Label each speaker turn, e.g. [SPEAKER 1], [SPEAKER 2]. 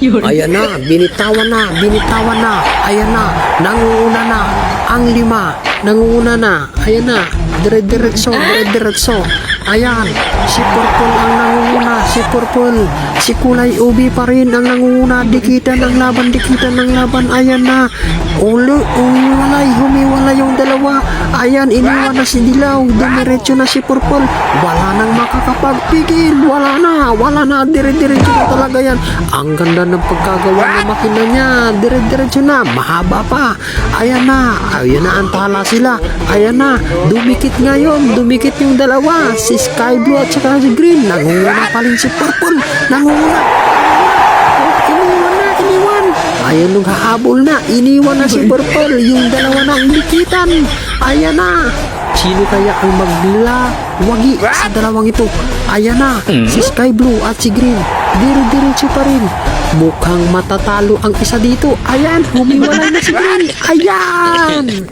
[SPEAKER 1] Ayan na, binitawan na, binitawan na. Ayan na, nangunguna na. Ang 5, nangunguna na. Ayan na, dire-diretso, dire-diretso. Ayan, si Purple ang nangunguna, si Purple. Si kulay ubi pa rin ang nangunguna. Dikitan ng laban, dikitan ng laban. Ayan na, humiwalay yung dalawa. Ayan, iniwan na si Dilaw. Dumiretso na si Purple. Wala nang makakapagpigil. Wala na, dire-diretso na talaga yan. Ang ganda ng pagkagawa ng makina niya. Dire-diretso na, mahaba pa. Ayan na ang tala sila. Ayan na, dumikit ngayon, dumikit yung dalawa. Si Sky Blue at saka si Green. Nangunguna pa rin si Purple. Nangunguna. Iniwan. Ayan nung hahabol na. Iniwan na si Purple. Yung dalawa na ang dikitan. Ayan na. Sino kaya ang maglawagi sa dalawang ito? Ayan na, si Sky Blue at si Green. Dire-diretso pa rin. Mukhang matatalo ang isa dito. Ayan, humiwalay na si Green. Ayan!